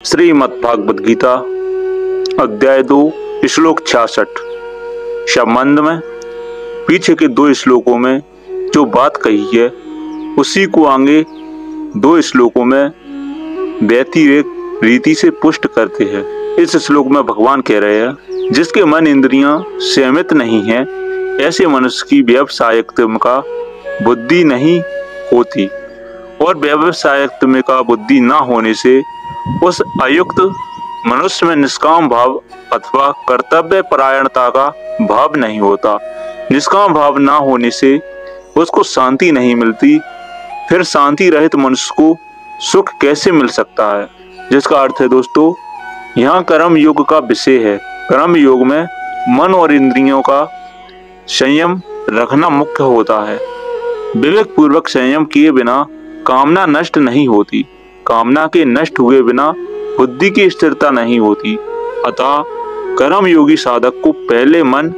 श्रीमद् भागवत गीता अध्याय 2 श्लोक 66। संबंध में पीछे के 2 श्लोकों में जो बात कही है उसी को आगे 2 श्लोकों में व्यतिरेक रीति से पुष्ट करते हैं। इस श्लोक में भगवान कह रहे हैं, जिसके मन इंद्रियां संयमित नहीं है ऐसे मनुष्य की व्यावसायिकता बुद्धि नहीं होती, और व्यावसायिकता बुद्धि न होने से उस अयुक्त मनुष्य में निष्काम भाव अथवा कर्तव्य परायणता का भाव नहीं होता। निष्काम भाव न होने से उसको शांति नहीं मिलती। फिर शांति रहित मनुष्य को सुख कैसे मिल सकता है? जिसका अर्थ है दोस्तों, यहाँ कर्म योग का विषय है। कर्म योग में मन और इंद्रियों का संयम रखना मुख्य होता है। विवेक पूर्वक संयम किए बिना कामना नष्ट नहीं होती। कामना के नष्ट हुए बिना बुद्धि की स्थिरता नहीं होती। अतः कर्म योगी साधक को पहले मन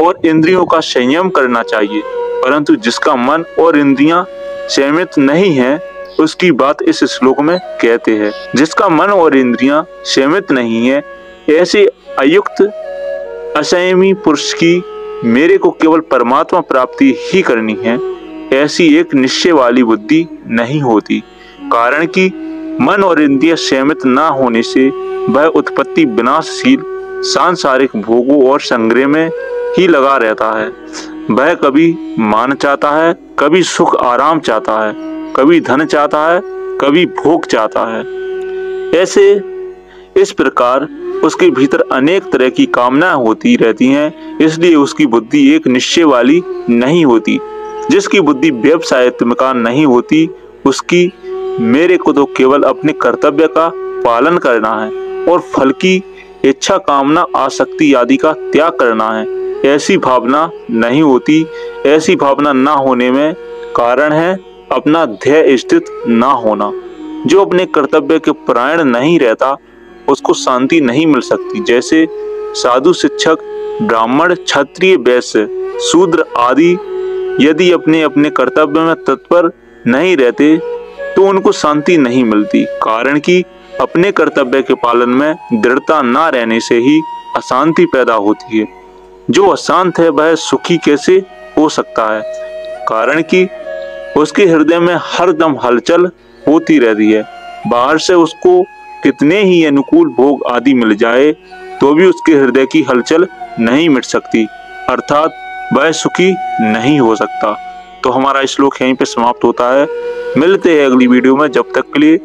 और इंद्रियों का संयम करना चाहिए, परंतु जिसका मन और इंद्रियां संयमित नहीं है उसकी बात इस श्लोक में कहते हैं। जिसका मन और इंद्रियां संयमित नहीं है ऐसे अयुक्त असंयमी पुरुष की मेरे को केवल परमात्मा प्राप्ति ही करनी है ऐसी एक निश्चय वाली बुद्धि नहीं होती। कारण कि मन और इंद्रियां संयमित न होने से वह उत्पत्ति विनाशशील सांसारिक भोगों और संग्रह में ही लगा रहता है। वह कभी मान चाहता है, कभी सुख आराम चाहता है, कभी धन चाहता है, कभी भोग चाहता है। ऐसे इस प्रकार उसके भीतर अनेक तरह की कामनाएं होती रहती हैं, इसलिए उसकी बुद्धि एक निश्चय वाली नहीं होती। जिसकी बुद्धि व्यवसायित्मका नहीं होती उसकी मेरे को तो केवल अपने कर्तव्य का पालन करना है और फल की इच्छा कामना आसक्ति आदि का त्याग करना है ऐसी भावना नहीं होती। ऐसी भावना न होने में कारण है अपना ध्येय स्थित न होना। जो अपने कर्तव्य के परायण नहीं रहता उसको शांति नहीं मिल सकती। जैसे साधु शिक्षक ब्राह्मण क्षत्रिय वैश्य शूद्र आदि यदि अपने अपने कर्तव्य में तत्पर नहीं रहते तो उनको शांति नहीं मिलती। कारण कि अपने कर्तव्य के पालन में दृढ़ता न रहने से ही अशांति पैदा होती है। जो अशांत है वह सुखी कैसे हो सकता है? कारण कि उसके हृदय में हर दम हलचल होती रहती है। बाहर से उसको कितने ही अनुकूल भोग आदि मिल जाए तो भी उसके हृदय की हलचल नहीं मिट सकती, अर्थात वह सुखी नहीं हो सकता। तो हमारा श्लोक यहीं पे समाप्त होता है। मिलते हैं अगली वीडियो में, जब तक के लिए